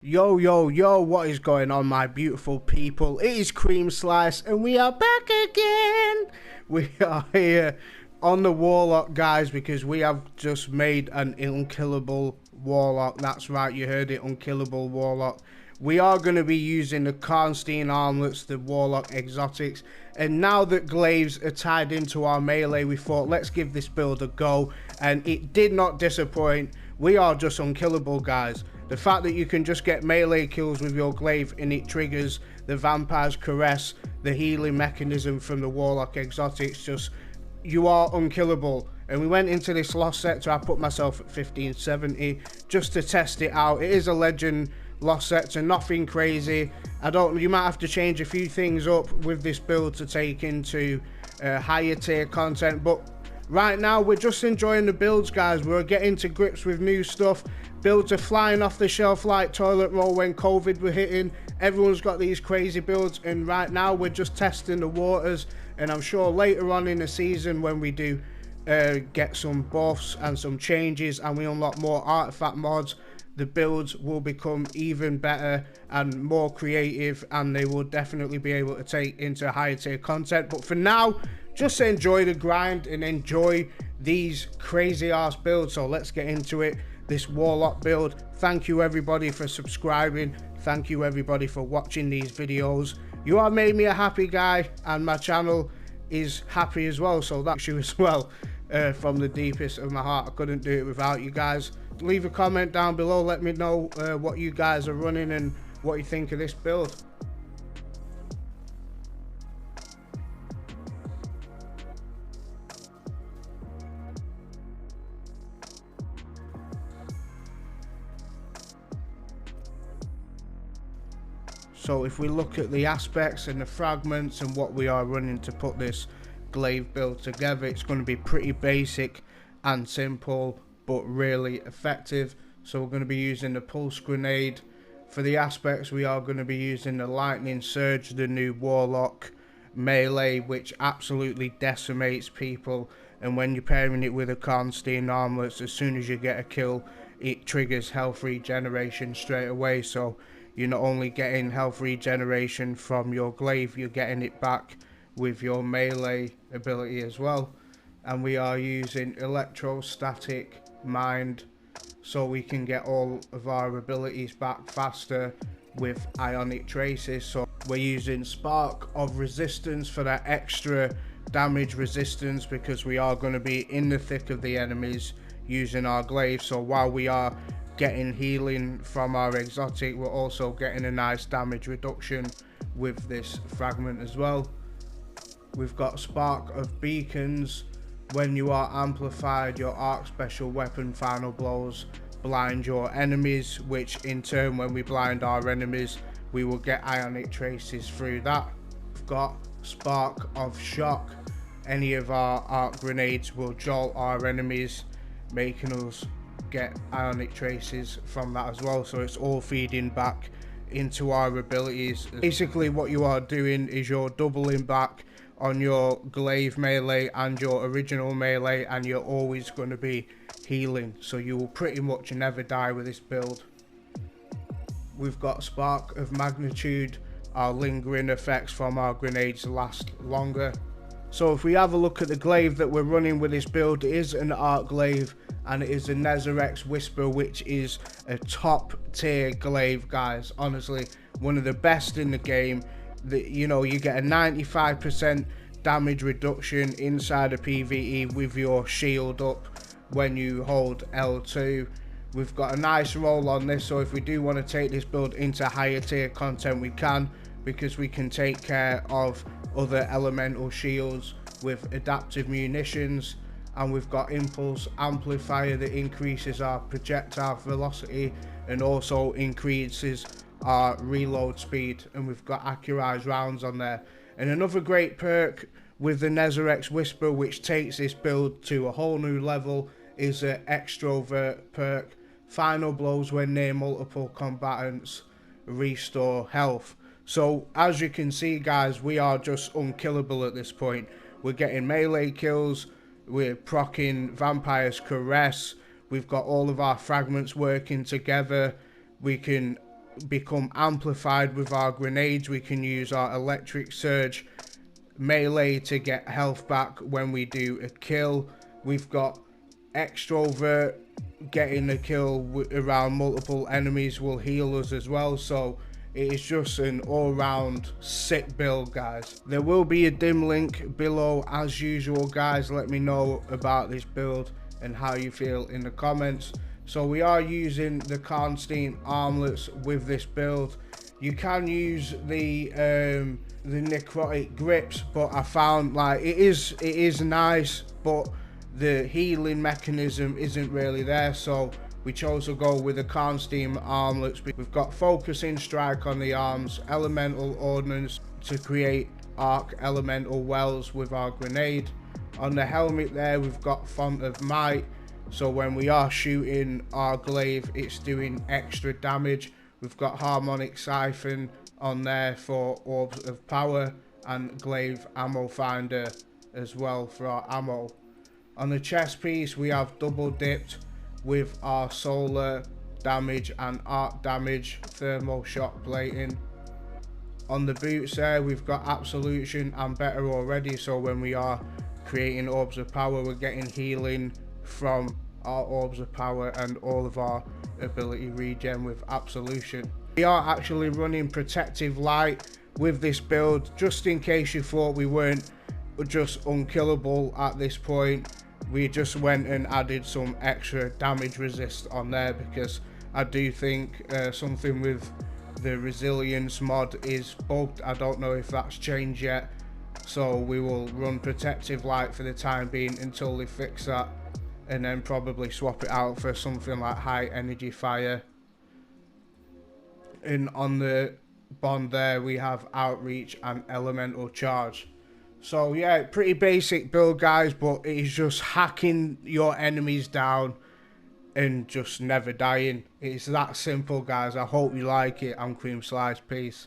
Yo, yo, yo, what is going on, my beautiful people? It is Creamslice, and we are back again. We are here on the warlock, guys, because we have just made an unkillable warlock. That's right, you heard it, unkillable warlock. We are going to be using the KARNSTEIN armlets, the warlock exotics, and now that glaives are tied into our melee, we thought, let's give this build a go, and it did not disappoint. We are just unkillable, guys. The fact that you can just get melee kills with your glaive and it triggers the vampire's caress, the healing mechanism from the warlock exotics, just, you are unkillable. And we went into this lost sector. I put myself at 1570 just to test it out. It is a legend lost sector, nothing crazy. You might have to change a few things up with this build to take into higher tier content, but right now we're just enjoying the builds, guys. We're getting to grips with new stuff. Builds are flying off the shelf like toilet roll when COVID were hitting. Everyone's got these crazy builds, and right now we're just testing the waters, and I'm sure later on in the season when we do get some buffs and some changes and we unlock more artifact mods, the builds will become even better and more creative, and they will definitely be able to take into higher tier content. But for now, just enjoy the grind and enjoy these crazy ass builds. So let's get into it. This warlock build. Thank you everybody for subscribing. Thank you everybody for watching these videos. You have made me a happy guy, and my channel is happy as well, so that's you as well. From the deepest of my heart, I couldn't do it without you guys. Leave a comment down below, let me know what you guys are running and what you think of this build. So if we look at the aspects and the fragments and what we are running to put this glaive build together, it's going to be pretty basic and simple, but really effective. So we're going to be using the pulse grenade. For the aspects, we are going to be using the lightning surge, the new warlock melee, which absolutely decimates people. And when you're pairing it with a KARNSTEIN armlets, as soon as you get a kill, it triggers health regeneration straight away. So you're not only getting health regeneration from your glaive, you're getting it back with your melee ability as well. And we are using electrostatic mind, so we can get all of our abilities back faster with ionic traces. So we're using spark of resistance for that extra damage resistance, because we are going to be in the thick of the enemies using our glaive. So while we are getting healing from our exotic, we're also getting a nice damage reduction with this fragment as well. We've got spark of beacons. When you are amplified, your arc special weapon final blows blind your enemies, which in turn, when we blind our enemies, we will get ionic traces through that. We've got spark of shock. Any of our arc grenades will jolt our enemies, making us get ionic traces from that as well. So it's all feeding back into our abilities. Basically what you are doing is you're doubling back on your glaive melee and your original melee, and you're always going to be healing, so you will pretty much never die with this build. We've got spark of magnitude. Our lingering effects from our grenades last longer. So if we have a look at the glaive that we're running with this build, it is an arc glaive, and it is a Nezerex Whisper, which is a top tier glaive, guys. Honestly, one of the best in the game. You know, you get a 95% damage reduction inside a PvE with your shield up when you hold L2. We've got a nice roll on this, so if we do want to take this build into higher tier content, we can, because we can take care of other elemental shields with adaptive munitions. And we've got impulse amplifier that increases our projectile velocity and also increases our reload speed, and we've got accurized rounds on there. And another great perk with the Nezerex Whisper, which takes this build to a whole new level, is an extrovert perk. Final blows when near multiple combatants restore health. So as you can see, guys, we are just unkillable at this point. We're getting melee kills, we're proccing vampire's caress, we've got all of our fragments working together. We can become amplified with our grenades. We can use our electric surge melee to get health back when we do a kill. We've got extrovert, getting a kill around multiple enemies will heal us as well. So it is just an all-round sick build, guys. There will be a dim link below as usual, guys. Let me know about this build and how you feel in the comments. So we are using the KARNSTEIN armlets with this build. You can use the necrotic grips, but I found like it is nice, but the healing mechanism isn't really there, so we chose to go with the KARNSTEIN armlets. We've got focusing strike on the arms, elemental ordnance to create arc elemental wells with our grenade. On the helmet there, we've got font of might, so when we are shooting our glaive, it's doing extra damage. We've got harmonic siphon on there for orbs of power, and glaive ammo finder as well for our ammo. On the chest piece, we have double dipped with our solar damage and arc damage thermal shock plating. On the boots there, we've got absolution and better already, so when we are creating orbs of power, we're getting healing from our orbs of power and all of our ability regen with absolution. We are actually running protective light with this build, just in case you thought we weren't just unkillable at this point. We just went and added some extra damage resist on there because I do think something with the resilience mod is bugged. I don't know if that's changed yet, so we will run protective light for the time being until they fix that, and then probably swap it out for something like high energy fire. And on the bond there, we have outreach and elemental charge. So yeah, pretty basic build, guys, but it is just hacking your enemies down and just never dying. It's that simple, guys. I hope you like it. I'm creamslice. Peace.